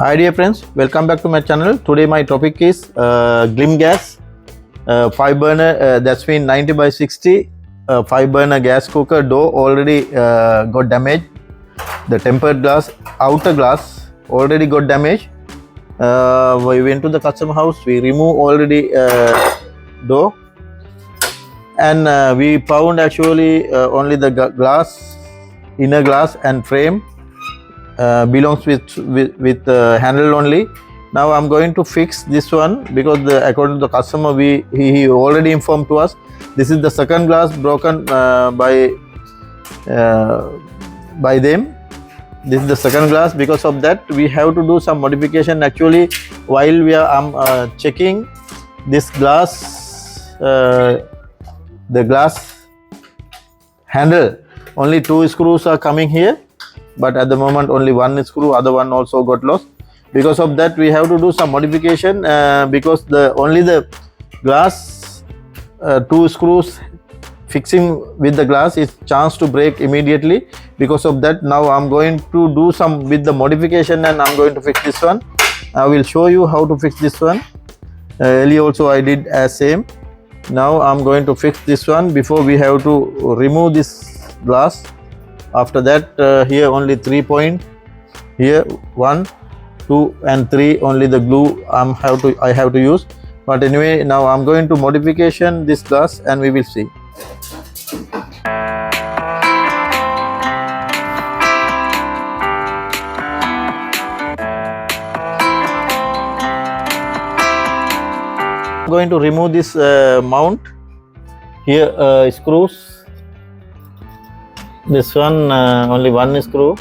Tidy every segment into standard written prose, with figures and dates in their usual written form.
Hi dear friends, welcome back to my channel. Today my topic is glim gas 5 burner, that's been 90 by 60 5 burner gas cooker door already got damaged. The tempered glass, outer glass already got damaged. We went to the customer house, we removed already door, and we found actually only the glass, inner glass and frame belongs with handle only. Now I'm going to fix this one because according to the customer, he already informed to us this is the second glass broken by them. This is the second glass. Because of that, we have to do some modification. Actually, while I'm checking this glass, the glass handle, only 2 screws are coming here, but at the moment only 1 screw, other one also got lost. Because of that, we have to do some modification because only the glass 2 screws fixing with the glass is chance to break immediately. Because of that, now I'm going to do some with the modification and I'm going to fix this one. I will show you how to fix this one. Earlier also I did as same. Now I'm going to fix this one. Before, we have to remove this glass. After that, here only 3 point, here 1, 2 and 3 only the glue I have to use. But anyway, now I'm going to modification this glass and we will see. I'm going to remove this mount. Here screws. This one only 1 screw.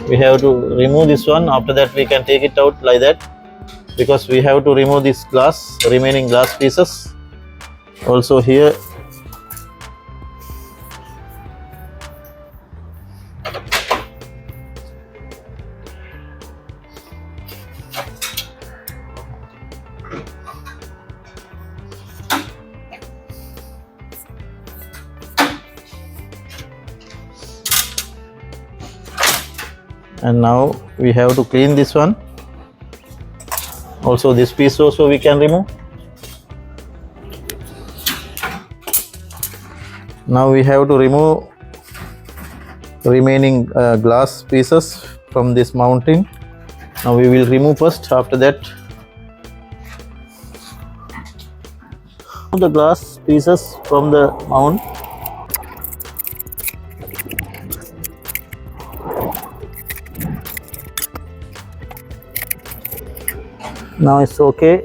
We have to remove this one. After that, we can take it out like that, because we have to remove this glass, remaining glass pieces. Also here, and now we have to clean this one. Also this piece also we can remove. Now we have to remove remaining glass pieces from this mounting. Now we will remove first. After that, the glass pieces from the mount. Now it's okay.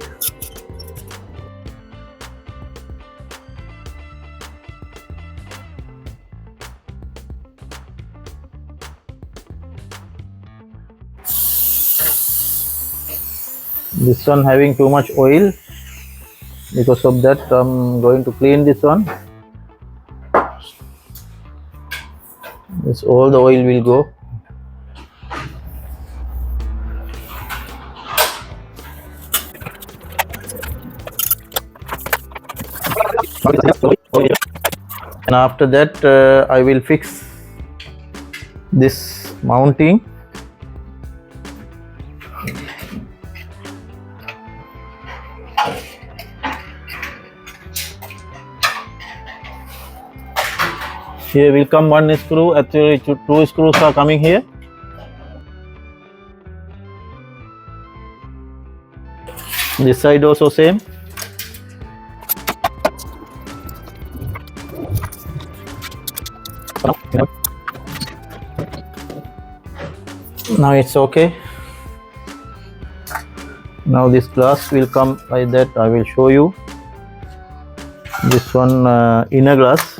This one having too much oil. Because of that, I'm going to clean this one. This all the oil will go. And after that, I will fix this mounting. Here will come 1 screw. Actually 2 screws are coming here. This side also same. Now it's okay. Now this glass will come like that. I will show you. This one inner glass.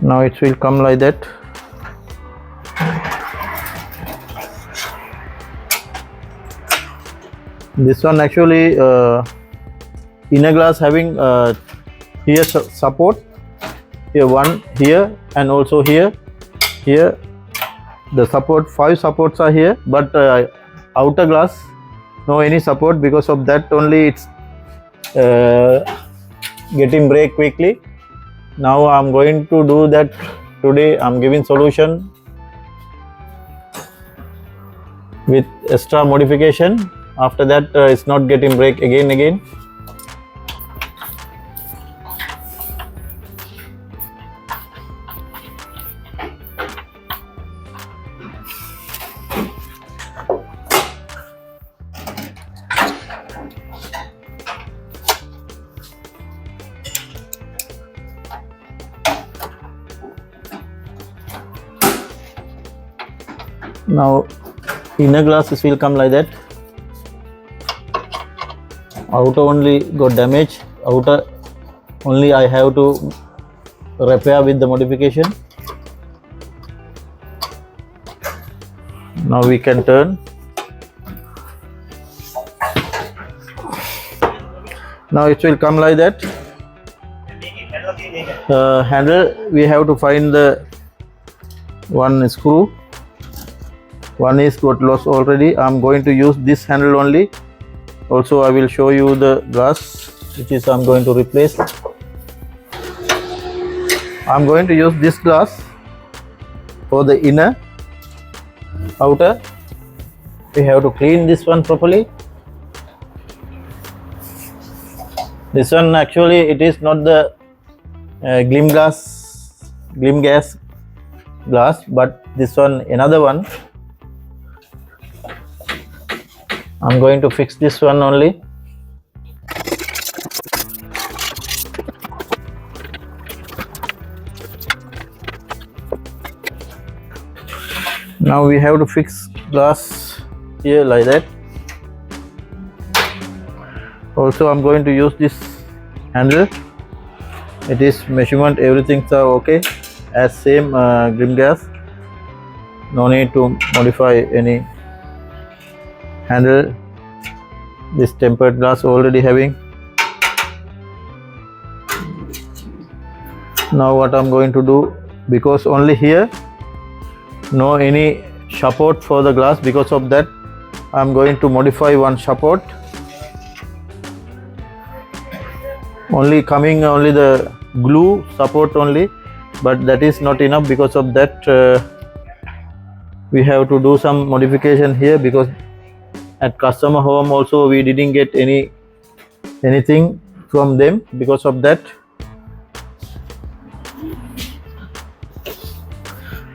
Now it will come like that. This one actually inner glass having here support, here one here, and also here. Here the support, 5 supports are here, but outer glass no any support. Because of that only it's getting break quickly. Now I'm going to do that today. I'm giving solution with extra modification. After that it's not getting break again. Now inner glasses will come like that. Outer only got damage. Outer only I have to repair with the modification. Now we can turn. Now it will come like that. Handle, we have to find the one screw. One is got lost already. I'm going to use this handle only. Also I will show you the glass which is I'm going to replace. I'm going to use this glass for the inner. Outer we have to clean this one properly. This one actually it is not the glim gas glass, but this one another one. I'm going to fix this one only. Now we have to fix glass here like that. Also I'm going to use this handle. It is measurement, everything's are okay as same grim gas. No need to modify any handle. This tempered glass already having. Now what I'm going to do, because only here no any support for the glass, because of that I'm going to modify one support. Only coming only the glue support only, but that is not enough. Because of that we have to do some modification here, because at customer home also we didn't get anything from them. Because of that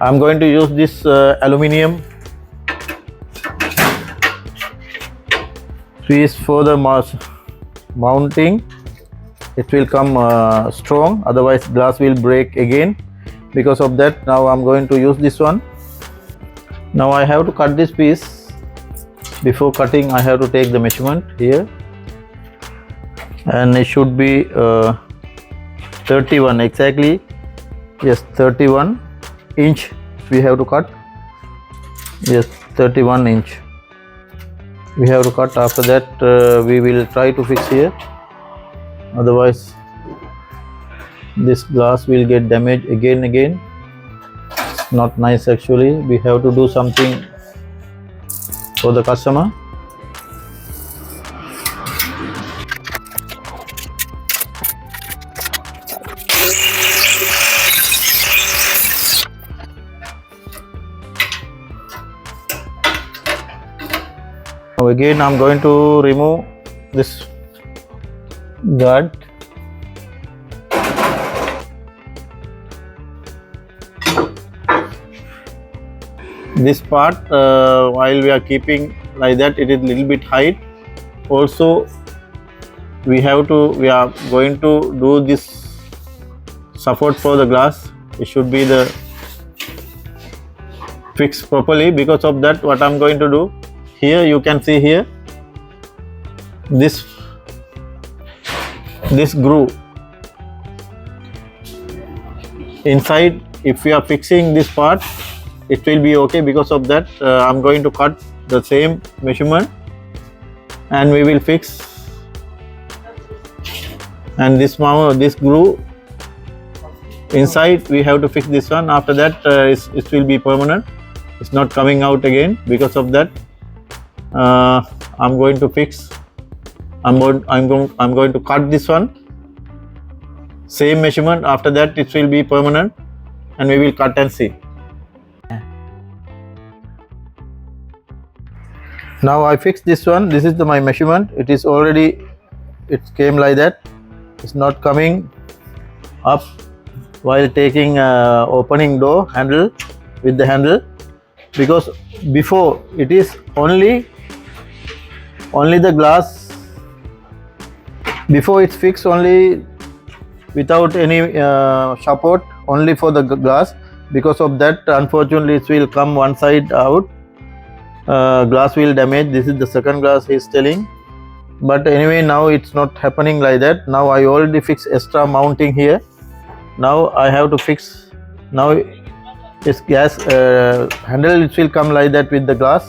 I'm going to use this aluminium piece for the mounting. It will come strong, otherwise glass will break again. Because of that now I'm going to use this one. Now I have to cut this piece. Before cutting I have to take the measurement here, and it should be 31 exactly. Yes, 31 inch we have to cut. Yes, 31 inch we have to cut. After that we will try to fix here, otherwise this glass will get damaged again. Not nice actually. We have to do something for the customer. Now again I'm going to remove this guard. This part while we are keeping like that, it is little bit height. Also we are going to do this support for the glass. It should be the fixed properly. Because of that what I'm going to do, here you can see here this groove inside. If we are fixing this part it will be okay. Because of that I'm going to cut the same measurement and we will fix and this glue inside we have to fix this one. After that it will be permanent. It's not coming out again. Because of that I'm going to fix. I'm going to cut this one, same measurement. After that it will be permanent, and we will cut and see. Now I fixed this one. This is my measurement. It is already, it came like that. It's not coming up while taking opening door handle with the handle, because before it is only the glass. Before it's fixed only without any support, only for the glass. Because of that, unfortunately it will come one side out, glass will damage. This is the second glass he is telling, but anyway now it's not happening like that. Now I already fixed extra mounting here. Now I have to fix. Now this gas handle, it will come like that with the glass,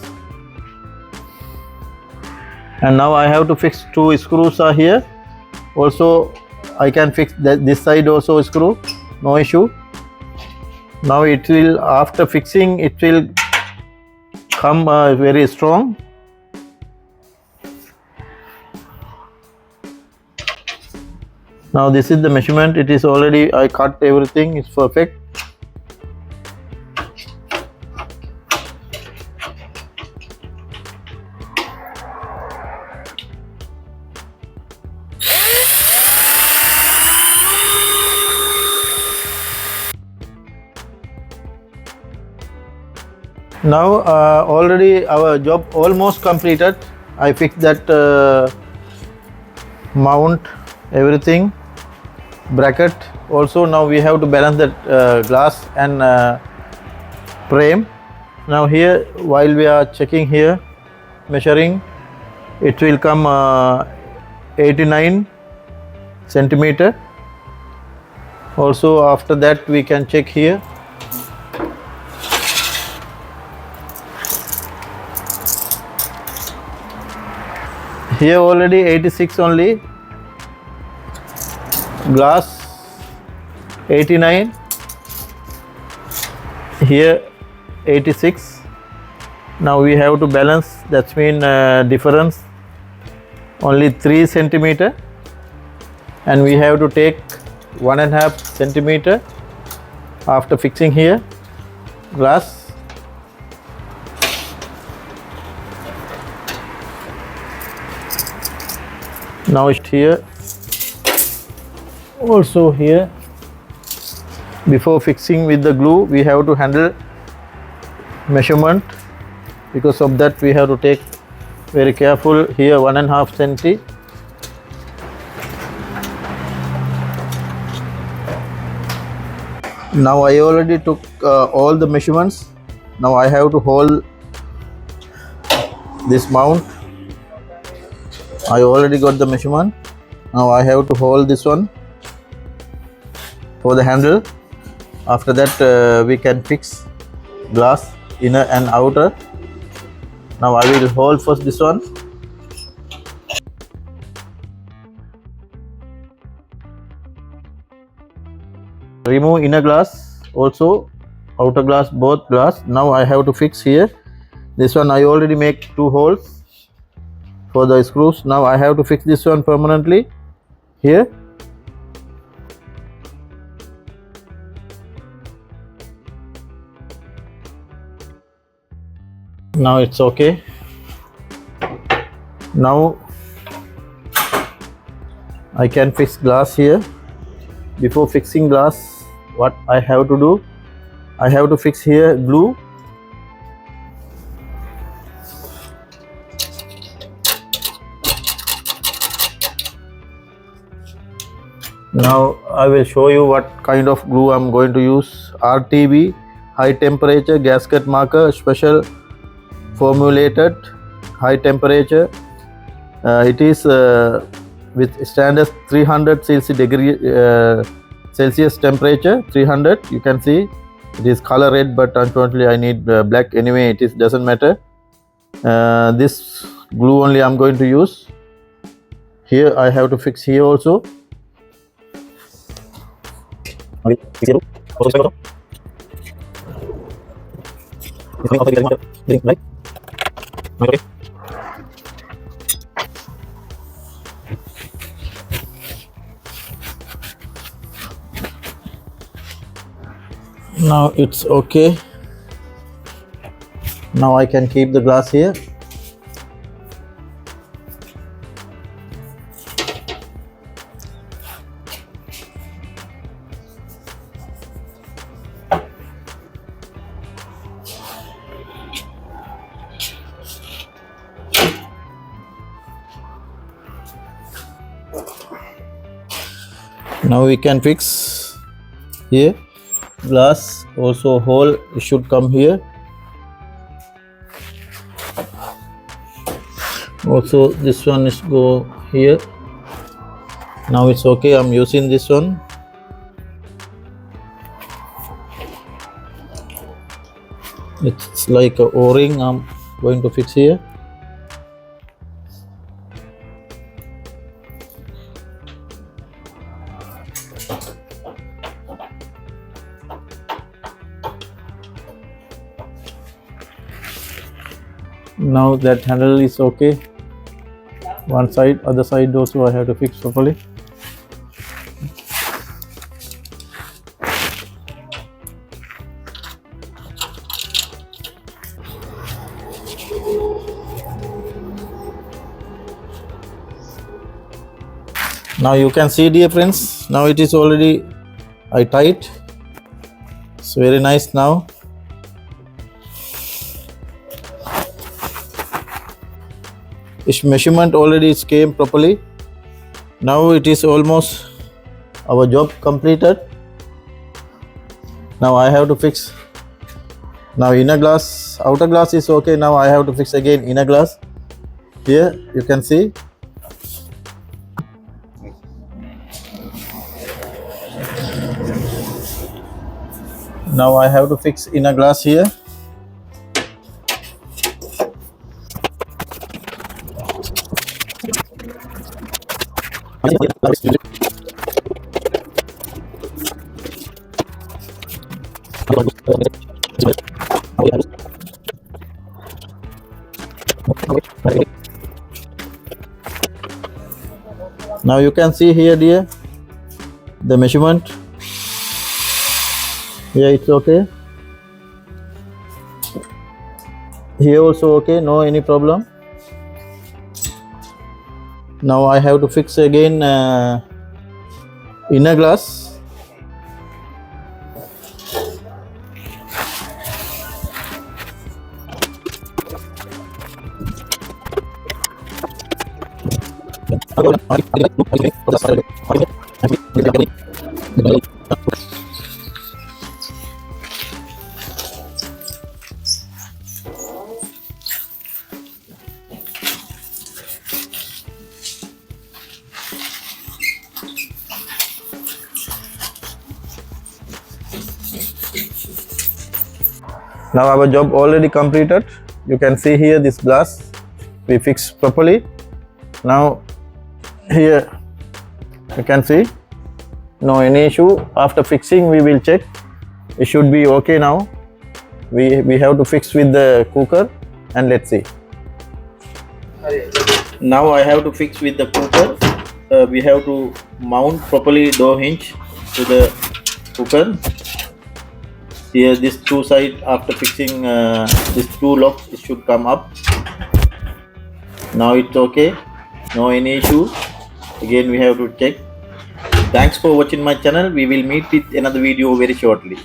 and now I have to fix 2 screws are here. Also I can fix this side also screw, no issue. Now it will, after fixing, it will come very strong. Now this is the measurement. It is already, I cut everything, it's perfect. Now already our job almost completed. I fixed that mount, everything, bracket also. Now we have to balance that glass and frame. Now here, while we are checking here, measuring, it will come 89 centimeter. Also after that we can check here. Here already 86 only, glass 89, here 86. Now we have to balance, that's mean difference only 3 centimeter, and we have to take 1.5 centimeter after fixing here glass. Now it's here, also here. Before fixing with the glue, we have to handle measurement. Because of that, we have to take very careful here 1.5 centi. Now I already took all the measurements. Now I have to hold this mount. I already got the measurement. Now I have to hold this one for the handle. After that we can fix glass inner and outer. Now I will hold first this one. Remove inner glass, also outer glass, both glass. Now I have to fix here. This one I already make 2 holes for the screws. Now I have to fix this one permanently here. Now it's okay. Now I can fix glass here. Before fixing glass, what I have to do, I have to fix here glue. Now I will show you what kind of glue I'm going to use. RTB, high temperature gasket marker, special formulated high temperature. It is with standard 300 Celsius temperature, 300. You can see it is color red, but unfortunately I need black. Anyway, it is doesn't matter. This glue only I'm going to use. Here I have to fix here also. will fix here. Also this also. This coming outside the getting right. Okay. Now it's okay. Now I can keep the glass here. Now we can fix here. Glass also hole should come here. Also this one is go here. Now it's okay. I'm using this one. It's like a O-ring. I'm going to fix here. Now that handle is okay. One side, other side also I have to fix properly. Now you can see, dear friends, now it is already I tight. It's very nice now. Its measurement already came properly. Now it is almost our job completed. Now I have to fix. Now inner glass, outer glass is okay. Now I have to fix again inner glass. Here you can see. Now I have to fix inner glass here. Now you can see here, dear, the measurement. Here it's okay. Here also okay, no any problem. Now I have to fix again inner glass. Now our job already completed. You can see here this glass we fixed properly. Now here you can see no any issue. After fixing we will check. It should be okay now. We have to fix with the cooker and let's see. Now I have to fix with the cooker. We have to mount properly door hinge to the cooker. Here this two side, after fixing these two locks, it should come up. Now it's okay, no any issue. Again we have to check. Thanks for watching my channel. We will meet with another video very shortly.